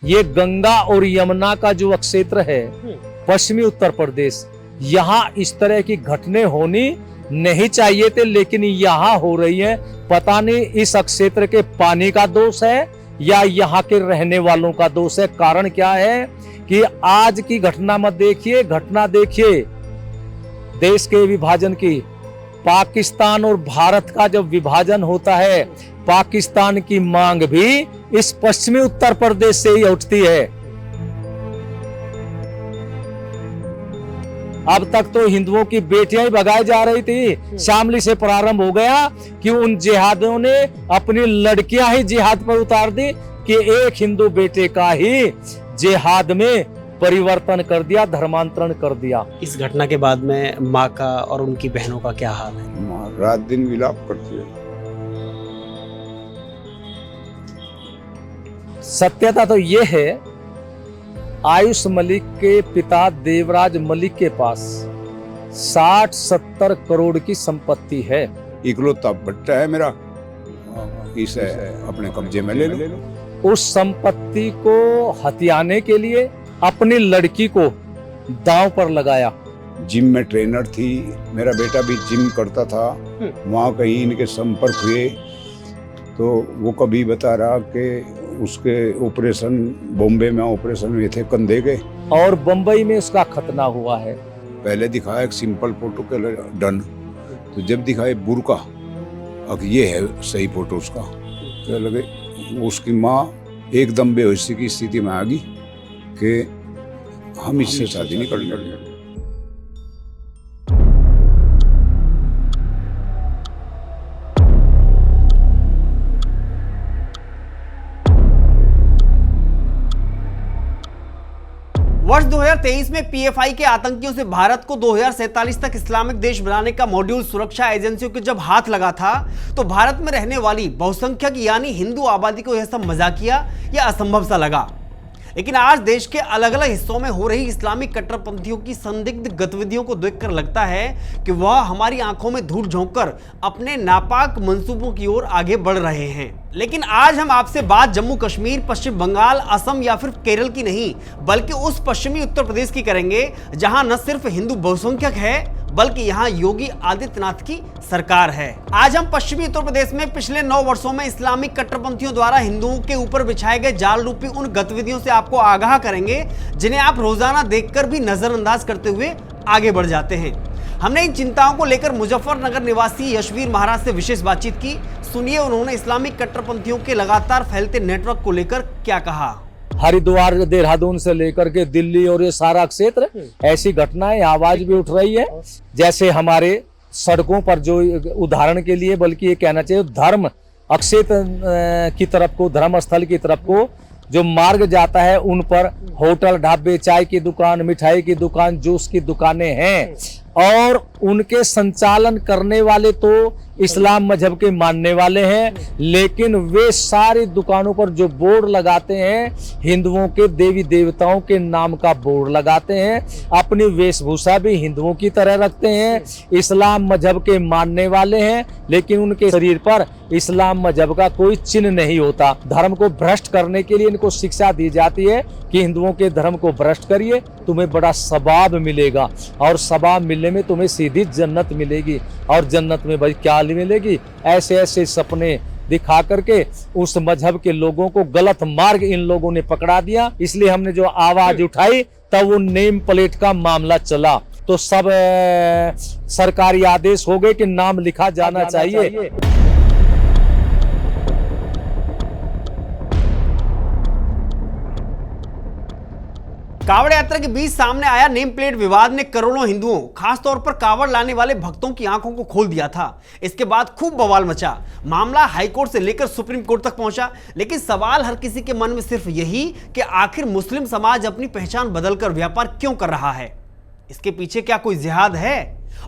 ये गंगा और यमुना का जो क्षेत्र है पश्चिमी उत्तर प्रदेश, यहाँ इस तरह की घटनाएं होनी नहीं चाहिए थे, लेकिन यहाँ हो रही है। पता नहीं इस क्षेत्र के पानी का दोष है या यहाँ के रहने वालों का दोष है। कारण क्या है कि आज की घटना मत देखिए, घटना देखिए देश के विभाजन की। पाकिस्तान और भारत का जब विभाजन होता है, पाकिस्तान की मांग भी इस पश्चिमी उत्तर प्रदेश से ही उठती है। अब तक तो हिंदुओं की बेटियां ही भगाई जा रही थी। शामली से प्रारंभ हो गया कि उन जिहादियों ने अपनी लड़कियां ही जिहाद पर उतार दी कि एक हिंदू बेटे का ही जिहाद में परिवर्तन कर दिया, धर्मांतरण कर दिया। इस घटना के बाद में माँ का और उनकी बहनों का क्या हाल है? माँ रात दिन विलाप करती है। सत्यता तो ये है, आयुष मलिक के पिता देवराज मलिक के पास 60-70 करोड़ की संपत्ति है। इकलौता बट्टा है मेरा, इसे अपने कब्जे में ले लो। उस संपत्ति को हथियाने के लिए अपनी लड़की को दांव पर लगाया। जिम में ट्रेनर थी, मेरा बेटा भी जिम करता था। वहाँ कहीं इनके संपर्क हुए तो वो कभी बता रहा कि उसके ऑपरेशन बॉम्बे में ऑपरेशन हुए थे कंधे के, और बंबई में उसका खतना हुआ है। पहले दिखाया एक सिंपल फोटो के डन, तो जब दिखाए बुरका, अब ये है सही फोटो उसका, तो लगे उसकी माँ एकदम बेहोशी की स्थिति में आ गई कि हम इससे शादी नहीं करने। वर्ष 2023 में पीएफआई के आतंकियों से भारत को 2047 तक इस्लामिक देश बनाने का मॉड्यूल सुरक्षा एजेंसियों के जब हाथ लगा था, तो भारत में रहने वाली बहुसंख्यक यानी हिंदू आबादी को यह सब मजाकिया या असंभव सा लगा। लेकिन आज देश के अलग अलग हिस्सों में हो रही इस्लामिक कट्टरपंथियों की संदिग्ध गतिविधियों को देखकर लगता है कि वह हमारी आंखों में धूल झोंककर अपने नापाक मंसूबों की ओर आगे बढ़ रहे हैं। लेकिन आज हम आपसे बात जम्मू कश्मीर, पश्चिम बंगाल, असम या फिर केरल की नहीं, बल्कि उस पश्चिमी उत्तर प्रदेश की करेंगे जहां न सिर्फ हिंदू बहुसंख्यक है, बल्कि यहां योगी आदित्यनाथ की सरकार है। आज हम पश्चिमी उत्तर प्रदेश में पिछले 9 वर्षों में इस्लामिक कट्टरपंथियों द्वारा हिंदुओं के ऊपर बिछाए गए जाल रूपी उन गतिविधियों से आपको आगाह करेंगे जिन्हें आप रोजाना देखकर भी नजरअंदाज करते हुए आगे बढ़ जाते हैं। हमने इन चिंताओं को लेकर मुजफ्फरनगर निवासी यशवीर महाराज से विशेष बातचीत की। सुनिए उन्होंने इस्लामिक कट्टरपंथियों के लगातार फैलते नेटवर्क को लेकर क्या कहा। हरिद्वार, देहरादून से लेकर के दिल्ली और ये सारा क्षेत्र, ऐसी घटनाएं आवाज भी उठ रही है। जैसे हमारे सड़कों पर जो उदाहरण के लिए, बल्कि ये कहना चाहिए धर्म अक्षेत्र की तरफ को, धर्म स्थल की तरफ को जो मार्ग जाता है, उन पर होटल, ढाबे, चाय की दुकान, मिठाई की दुकान, जूस की दुकानें हैं, और उनके संचालन करने वाले तो इस्लाम मजहब के मानने वाले हैं, लेकिन वे सारी दुकानों पर जो बोर्ड लगाते हैं, हिंदुओं के देवी देवताओं के नाम का बोर्ड लगाते हैं, अपनी वेशभूषा भी हिंदुओं की तरह रखते हैं, इस्लाम मजहब के मानने वाले हैं, लेकिन उनके शरीर पर इस्लाम मजहब का कोई चिन्ह नहीं होता। धर्म को भ्रष्ट करने के लिए इनको शिक्षा दी जाती है कि हिंदुओं के धर्म को भ्रष्ट करिए, तुम्हें बड़ा सवाब मिलेगा, और सवाब मिलने में तुम्हें सीधी जन्नत मिलेगी, और जन्नत में भाई क्या मिलेगी। ऐसे ऐसे सपने दिखा करके उस मजहब के लोगों को गलत मार्ग इन लोगों ने पकड़ा दिया। इसलिए हमने जो आवाज उठाई तब वो नेम प्लेट का मामला चला, तो सब सरकारी आदेश हो गए कि नाम लिखा जाना चाहिए। कावड़ यात्रा के बीच सामने आया नेम प्लेट विवाद ने करोड़ों हिंदुओं, खासतौर पर कावड़ लाने वाले भक्तों की आंखों को खोल दिया था। इसके बाद खूब बवाल मचा, मामला हाईकोर्ट से लेकर सुप्रीम कोर्ट तक पहुंचा। लेकिन सवाल हर किसी के मन में सिर्फ यही कि आखिर मुस्लिम समाज अपनी पहचान बदलकर व्यापार क्यों कर रहा है? इसके पीछे क्या कोई जिहाद है?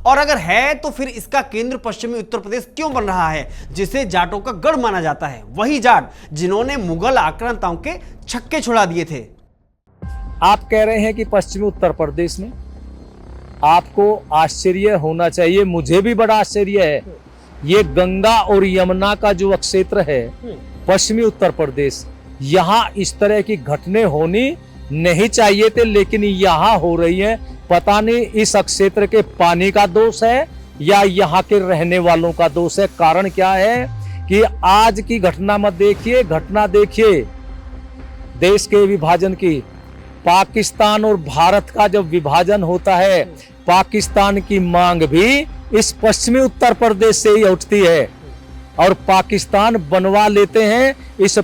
और अगर है तो फिर इसका केंद्र पश्चिमी उत्तर प्रदेश क्यों बन रहा है, जिसे जाटों का गढ़ माना जाता है? वही जाट जिन्होंने मुगल आक्रांताओं के छक्के छुड़ा दिए थे। आप कह रहे हैं कि पश्चिमी उत्तर प्रदेश में, आपको आश्चर्य होना चाहिए, मुझे भी बड़ा आश्चर्य है। ये गंगा और यमुना का जो क्षेत्र है पश्चिमी उत्तर प्रदेश, यहाँ इस तरह की घटनाएं होनी नहीं चाहिए थे, लेकिन यहाँ हो रही है। पता नहीं इस क्षेत्र के पानी का दोष है या यहाँ के रहने वालों का दोष है। कारण क्या है कि आज की घटना मत देखिए, घटना देखिए देश के विभाजन की। पाकिस्तान और भारत का जब विभाजन होता है, पाकिस्तान की मांग भी इस पश्चिमी उत्तर प्रदेश से ही उठती है और पाकिस्तान बनवा लेते हैं इस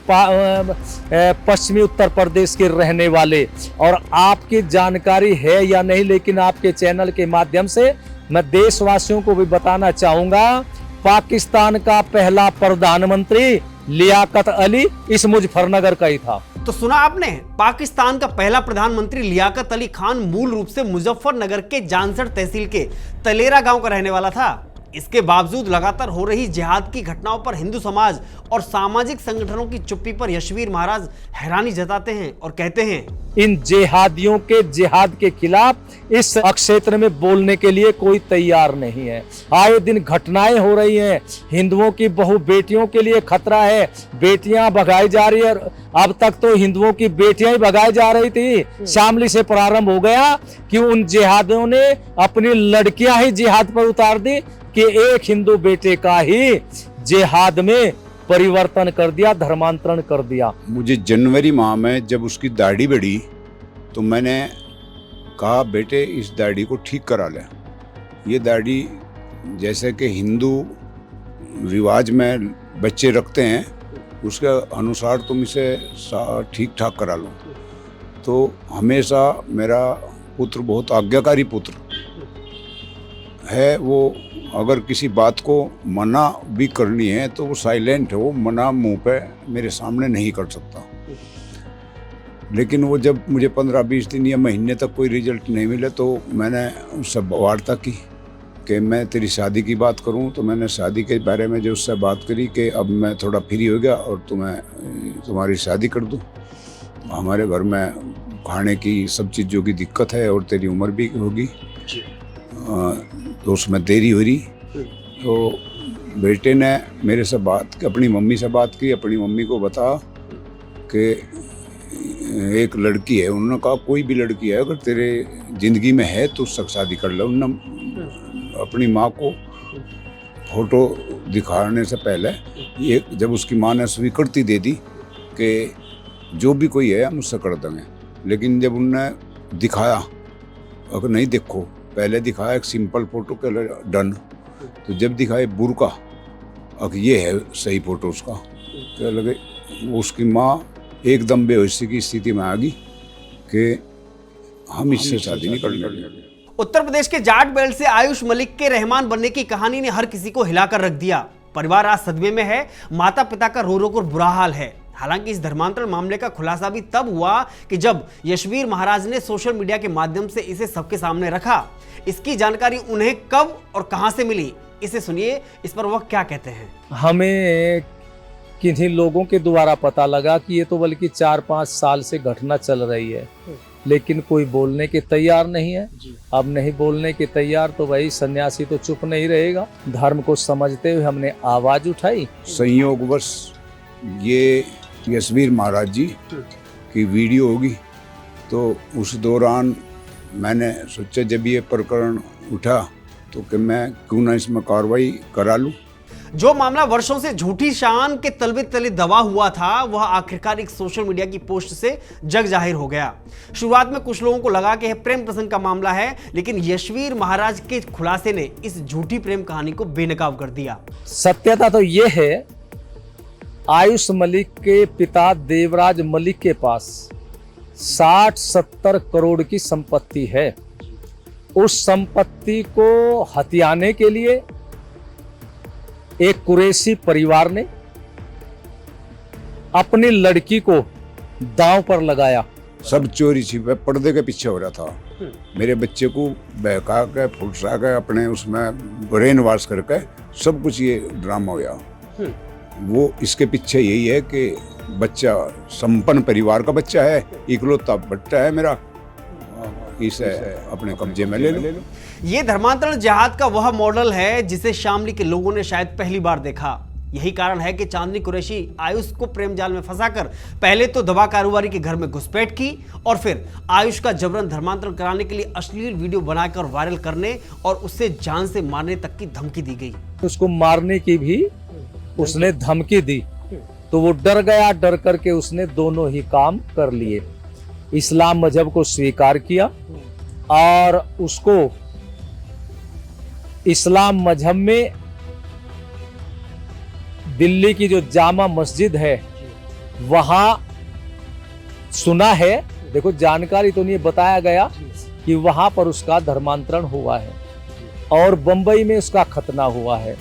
पश्चिमी उत्तर प्रदेश के रहने वाले। और आपकी जानकारी है या नहीं, लेकिन आपके चैनल के माध्यम से मैं देशवासियों को भी बताना चाहूंगा, पाकिस्तान का पहला प्रधानमंत्री लियाकत अली इस मुजफ्फरनगर का ही था। तो सुना आपने, पाकिस्तान का पहला प्रधानमंत्री लियाकत अली खान मूल रूप से मुजफ्फरनगर के जानसर तहसील के तलेरा गांव का रहने वाला था। इसके बावजूद लगातार हो रही जिहाद की घटनाओं पर हिंदू समाज और सामाजिक संगठनों की चुप्पी पर यशवीर महाराज हैरानी जताते हैं और कहते हैं, इन जिहादियों के जिहाद के खिलाफ इस क्षेत्र में बोलने के लिए कोई तैयार नहीं है। आए दिन घटनाएं हो रही हैं, हिंदुओं की बहु बेटियों के लिए खतरा है, बेटियां भगाई जा रही है। अब तक तो हिंदुओं की बेटियां ही भगाई जा रही थी, शामली से प्रारंभ हो गया कि उन जिहादियों ने अपनी लड़कियां ही जिहाद पर उतार दी कि एक हिंदू बेटे का ही जिहाद में परिवर्तन कर दिया, धर्मांतरण कर दिया। मुझे जनवरी माह में जब उसकी दाढ़ी बढ़ी तो मैंने कहा, बेटे इस दाढ़ी को ठीक करा ले। ये दाढ़ी जैसे कि हिंदू रिवाज में बच्चे रखते हैं, उसके अनुसार तुम इसे ठीक ठाक करा लो। तो हमेशा मेरा पुत्र बहुत आज्ञाकारी पुत्र है। वो अगर किसी बात को मना भी करनी है तो वो साइलेंट है, वो मना मुंह पे मेरे सामने नहीं कर सकता। लेकिन वो जब मुझे 15-20 दिन या महीने तक कोई रिजल्ट नहीं मिले तो मैंने उससे वार्ता की कि मैं तेरी शादी की बात करूं। तो मैंने शादी के बारे में जो उससे बात करी कि अब मैं थोड़ा फ्री हो गया और तुम्हारी शादी कर दूं। हमारे घर में खाने की सब चीज़ों की दिक्कत है और तेरी उम्र भी होगी तो उसमें देरी हो रही। तो बेटे ने मेरे से अपनी मम्मी से बात की, अपनी मम्मी को बता कि एक लड़की है। उन्होंने कहा कोई भी लड़की है अगर तेरे ज़िंदगी में है तो उससे शादी कर ले। उन्होंने अपनी माँ को फोटो दिखाने से पहले ये जब उसकी माँ ने स्वीकृति दे दी कि जो भी कोई है हम उससे कर देंगे, लेकिन जब उन्होंने दिखाया, अगर नहीं देखो पहले दिखाया एक सिंपल फोटो के डन, तो जब दिखाए बुरका, अगर ये है सही फोटो उसका, क्या लगे उसकी माँ एकदम बेहोशी की स्थिति में आ गई कि हम इससे शादी नहीं करने। उत्तर प्रदेश के जाट बेल्ट से आयुष मलिक के रहमान बनने की कहानी ने हर किसी को हिलाकर रख दिया। परिवार आज सदमे में है, माता पिता का रो रो कर बुरा हाल है। हालांकि इस धर्मांतरण मामले का खुलासा भी तब हुआ कि जब यशवीर महाराज ने सोशल मीडिया के माध्यम से इसे सबके सामने रखा। इसकी जानकारी उन्हें कब और कहां से मिली, इसे सुनिए, इस पर वह क्या कहते हैं। हमें किन्हीं लोगों के द्वारा पता लगा कि ये तो बल्कि 4-5 साल से घटना चल रही है, लेकिन कोई बोलने के तैयार नहीं है। अब नहीं बोलने के तैयार तो भाई सन्यासी तो चुप नहीं रहेगा। धर्म को समझते हुए हमने आवाज उठाई। संयोगवश ये यशवीर महाराज जी की वीडियो होगी, तो उस दौरान मैंने सोचा जब ये प्रकरण उठा तो कि मैं क्यों ना इसमें कार्रवाई करा लूं। जो मामला वर्षों से झूठी शान के तलवे तले दबा हुआ था, वह आखिरकार एक सोशल मीडिया की पोस्ट से जग जाहिर हो गया। शुरुआत में कुछ लोगों को लगा कि यह प्रेम प्रसंग का मामला है, लेकिन यशवीर महाराज के खुलासे ने इस झूठी प्रेम कहानी को बेनकाब कर दिया। सत्यता तो यह है, आयुष मलिक के पिता देवराज मलिक के पास 60-70 करोड़ की संपत्ति है। उस संपत्ति को हथियाने के लिए एक कुरैशी परिवार ने अपनी लड़की को दांव पर लगाया। सब चोरी छिपे पर्दे के पीछे हो रहा था। मेरे बच्चे को बहका के फुलसा के अपने उसमें ब्रेन वॉश करके सब कुछ ये ड्रामा हो गया। वो इसके पीछे यही है कि बच्चा संपन्न परिवार का बच्चा है, इकलौता बच्चा है मेरा, इसे अपने कब्जे में ले लो। ये धर्मांतरण जिहाद का वह मॉडल है जिसे शामली के लोगों ने शायद पहली बार देखा। यही कारण है कि चांदनी कुरैशी आयुष को प्रेम जाल में फंसाकर पहले तो दवा कारोबारी के घर में घुसपैठ की और फिर आयुष का जबरन धर्मांतरण कराने के लिए अश्लील वीडियो बनाकर वायरल करने और उससे जान से मारने तक की धमकी दी गई। उसको मारने की भी उसने धमकी दी, तो वो डर गया, डर करके उसने दोनों ही काम कर लिए। इस्लाम मजहब को स्वीकार किया और उसको इस्लाम मजहब में दिल्ली की जो जामा मस्जिद है वहां सुना है, देखो जानकारी तो नहीं बताया गया कि वहां पर उसका धर्मांतरण हुआ है और बंबई में उसका खतना हुआ है।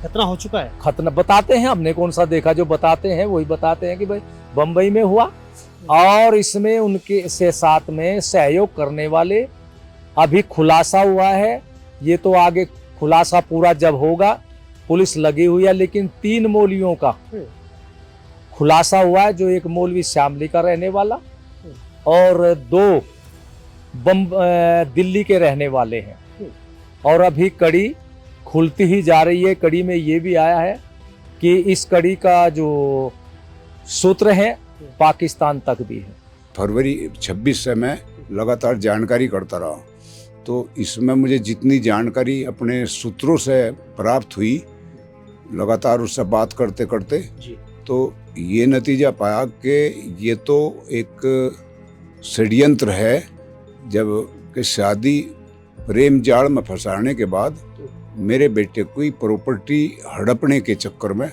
खतना हो चुका है? खतना बताते हैं, हमने कौन सा देखा, जो बताते हैं वही बताते हैं कि भाई बंबई में हुआ और इसमें उनके से साथ में सहयोग करने वाले अभी खुलासा हुआ है। ये तो आगे खुलासा पूरा जब होगा, पुलिस लगी हुई है, लेकिन 3 मौलवियों का खुलासा हुआ है, जो एक मौलवी शामली का रहने वाला और 2 दिल्ली के रहने वाले हैं। और अभी कड़ी खुलती ही जा रही है। कड़ी में ये भी आया है कि इस कड़ी का जो सूत्र है पाकिस्तान तक भी है। फरवरी 26 से मैं लगातार जानकारी करता रहा, तो इसमें मुझे जितनी जानकारी अपने सूत्रों से प्राप्त हुई, लगातार उससे बात करते करते तो ये नतीजा पाया कि ये तो एक षड्यंत्र है, जब कि शादी प्रेम जाल में फंसाने के बाद मेरे बेटे की प्रॉपर्टी हड़पने के चक्कर में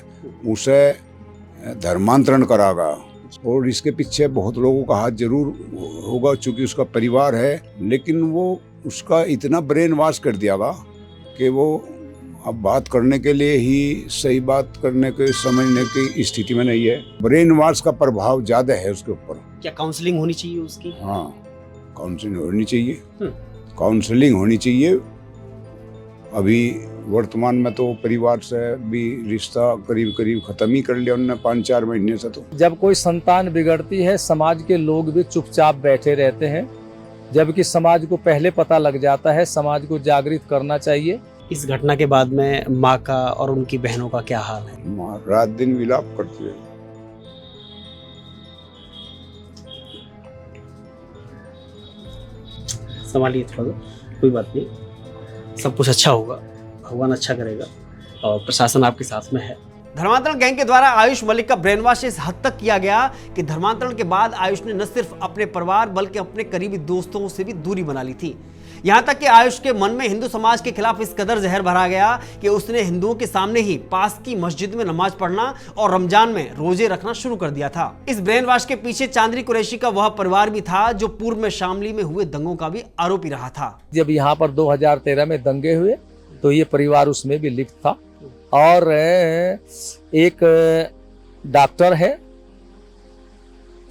उसे धर्मांतरण करागा। और इसके पीछे बहुत लोगों का हाथ जरूर होगा, चूंकि उसका परिवार है, लेकिन वो उसका इतना ब्रेन वॉश कर दियागा कि वो अब बात करने के लिए ही सही बात करने के समझने की स्थिति में नहीं है। ब्रेन वॉश का प्रभाव ज्यादा है उसके ऊपर। क्या काउंसलिंग होनी चाहिए उसकी? हाँ, काउंसलिंग होनी चाहिए, काउंसलिंग होनी चाहिए। अभी वर्तमान में तो परिवार से भी रिश्ता करीब करीब खत्म ही कर लिया उन्होंने 5-4 महीने से। तो जब कोई संतान बिगड़ती है, समाज के लोग भी चुपचाप बैठे रहते हैं, जबकि समाज को पहले पता लग जाता है। समाज को जागृत करना चाहिए। इस घटना के बाद में माँ का और उनकी बहनों का क्या हाल है? माँ रात दिन विलाप करती है। संभालिए थोड़ा, कोई बात नहीं, सब कुछ अच्छा होगा, भगवान अच्छा करेगा और प्रशासन आपके साथ में है। धर्मांतरण गैंग के द्वारा आयुष मलिक का ब्रेन वॉश इस हद तक किया गया कि धर्मांतरण के बाद आयुष ने न सिर्फ अपने परिवार बल्कि अपने करीबी दोस्तों से भी दूरी बना ली थी। यहां तक कि आयुष के मन में हिंदू समाज के खिलाफ इस कदर जहर भरा गया कि उसने हिंदुओं के सामने ही पास की मस्जिद में नमाज पढ़ना और रमजान में रोजे रखना शुरू कर दिया था। इस ब्रेन वॉश के पीछे चांदनी कुरैशी का वह परिवार भी था जो पूर्व में शामली में हुए दंगों का भी आरोपी रहा था। जब यहाँ पर 2013 में दंगे हुए तो ये परिवार उसमें भी लिप्त था। और एक डॉक्टर है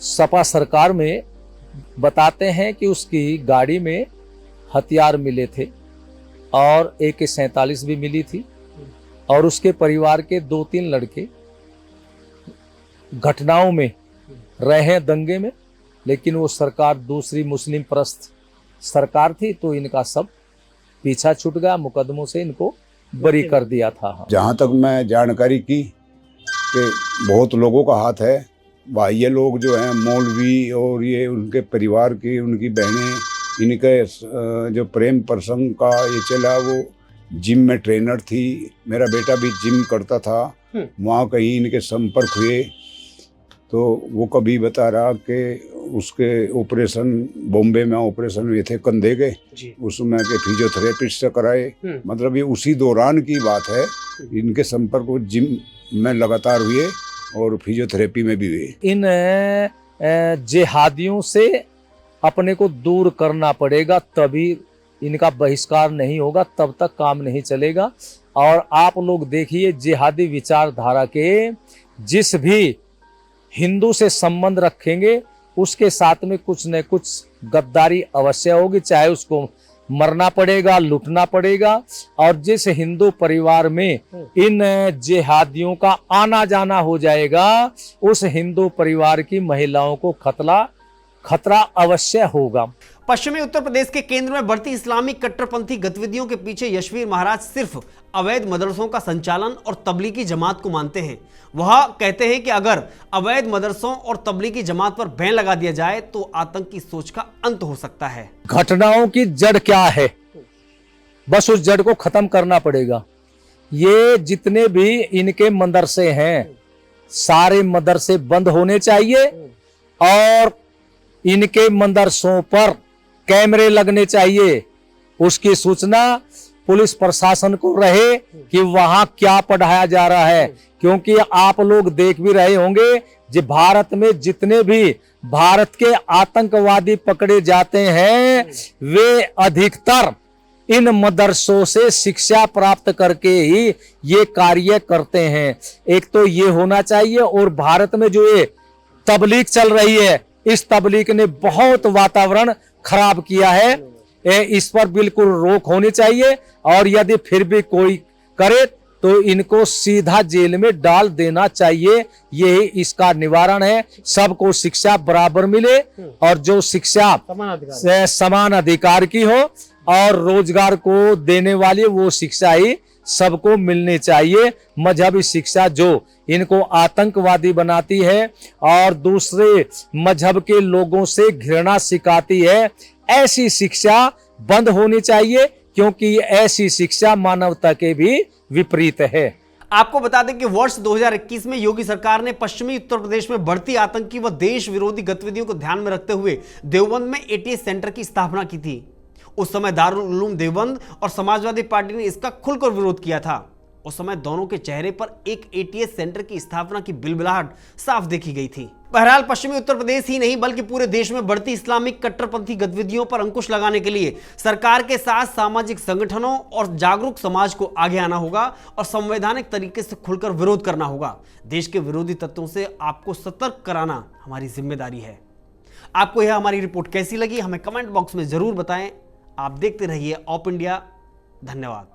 सपा सरकार में, बताते हैं कि उसकी गाड़ी में हथियार मिले थे और AK-47 भी मिली थी और उसके परिवार के 2-3 लड़के घटनाओं में रहे हैं दंगे में, लेकिन वो सरकार दूसरी मुस्लिम परस्त सरकार थी तो इनका सब पीछा छूट गया, मुकदमों से इनको बरी कर दिया था। जहाँ तक मैं जानकारी की कि बहुत लोगों का हाथ है, बाह्य लोग जो हैं मौलवी और ये उनके परिवार की, उनकी बहनें, इनके जो प्रेम प्रसंग का ये चला, वो जिम में ट्रेनर थी, मेरा बेटा भी जिम करता था, वहाँ कहीं इनके संपर्क हुए तो वो कभी बता रहा कि उसके ऑपरेशन बॉम्बे में ऑपरेशन हुए थे कंधे के, उसमें के फिजियोथेरेपिस्ट से कराए। मतलब ये उसी दौरान की बात है, इनके संपर्क वो जिम में लगातार हुए और फिजियोथेरेपी में भी हुए। इन जिहादियों से अपने को दूर करना पड़ेगा, तभी इनका बहिष्कार नहीं होगा, तब तक काम नहीं चलेगा। और आप लोग देखिए, जिहादी विचारधारा के जिस भी हिंदू से संबंध रखेंगे उसके साथ में कुछ न कुछ गद्दारी अवश्य होगी, चाहे उसको मरना पड़ेगा, लूटना पड़ेगा। और जिस हिंदू परिवार में इन जिहादियों का आना जाना हो जाएगा, उस हिंदू परिवार की महिलाओं को खतरा अवश्य होगा। पश्चिमी उत्तर प्रदेश के केंद्र में बढ़ती इस्लामिक कट्टरपंथी गतिविधियों के पीछे यशवीर महाराज सिर्फ अवैध मदरसों का संचालन और तबलीगी जमात को मानते हैं। वह कहते हैं कि अगर अवैध मदरसों और तबलीगी जमात पर बैन लगा दिया जाए तो आतंक की सोच का अंत हो सकता है। घटनाओं की जड़ क्या है, बस उस जड़ को खत्म करना पड़ेगा। ये जितने भी इनके मदरसे हैं, सारे मदरसे बंद होने चाहिए और इनके मदरसों पर कैमरे लगने चाहिए। उसकी सूचना पुलिस प्रशासन को रहे कि वहां क्या पढ़ाया जा रहा है, क्योंकि आप लोग देख भी रहे होंगे कि भारत में जितने भी भारत के आतंकवादी पकड़े जाते हैं वे अधिकतर इन मदरसों से शिक्षा प्राप्त करके ही ये कार्य करते हैं। एक तो ये होना चाहिए। और भारत में जो ये तबलीग चल रही है, इस तबलीग ने बहुत वातावरण खराब किया है। इस पर बिल्कुल रोक होनी चाहिए और यदि फिर भी कोई करे तो इनको सीधा जेल में डाल देना चाहिए। यही इसका निवारण है। सबको शिक्षा बराबर मिले और जो शिक्षा समान अधिकार की हो और रोजगार को देने वाली वो शिक्षा ही सबको मिलनी चाहिए। मजहबी शिक्षा जो इनको आतंकवादी बनाती है और दूसरे मजहब के लोगों से घृणा सिखाती है, ऐसी शिक्षा बंद होनी चाहिए, क्योंकि ऐसी शिक्षा मानवता के भी विपरीत है। आपको बता दें कि वर्ष 2021 में योगी सरकार ने पश्चिमी उत्तर प्रदेश में बढ़ती आतंकी व देश विरोधी गतिविधियों को ध्यान में रखते हुए देवबंद में एटीएस सेंटर की स्थापना की थी। उस समय दारुल उलूम देवबंद और समाजवादी पार्टी ने इसका खुलकर विरोध किया था। उस समय दोनों के चेहरे पर एक एटीएस सेंटर की स्थापना की बिलबिलाहट साफ देखी गई थी। बहरहाल पश्चिमी उत्तर प्रदेश ही नहीं बल्कि पूरे देश में बढ़ती इस्लामिक कट्टरपंथी गतिविधियों पर अंकुश लगाने के लिए सरकार के साथ सामाजिक संगठनों और जागरूक समाज को आगे आना होगा और संवैधानिक तरीके से खुलकर विरोध करना होगा। देश के विरोधी तत्वों से आपको सतर्क कराना हमारी जिम्मेदारी है। आपको यह हमारी रिपोर्ट कैसी लगी हमें कमेंट बॉक्स में जरूर बताएं। आप देखते रहिए ऑप इंडिया। धन्यवाद।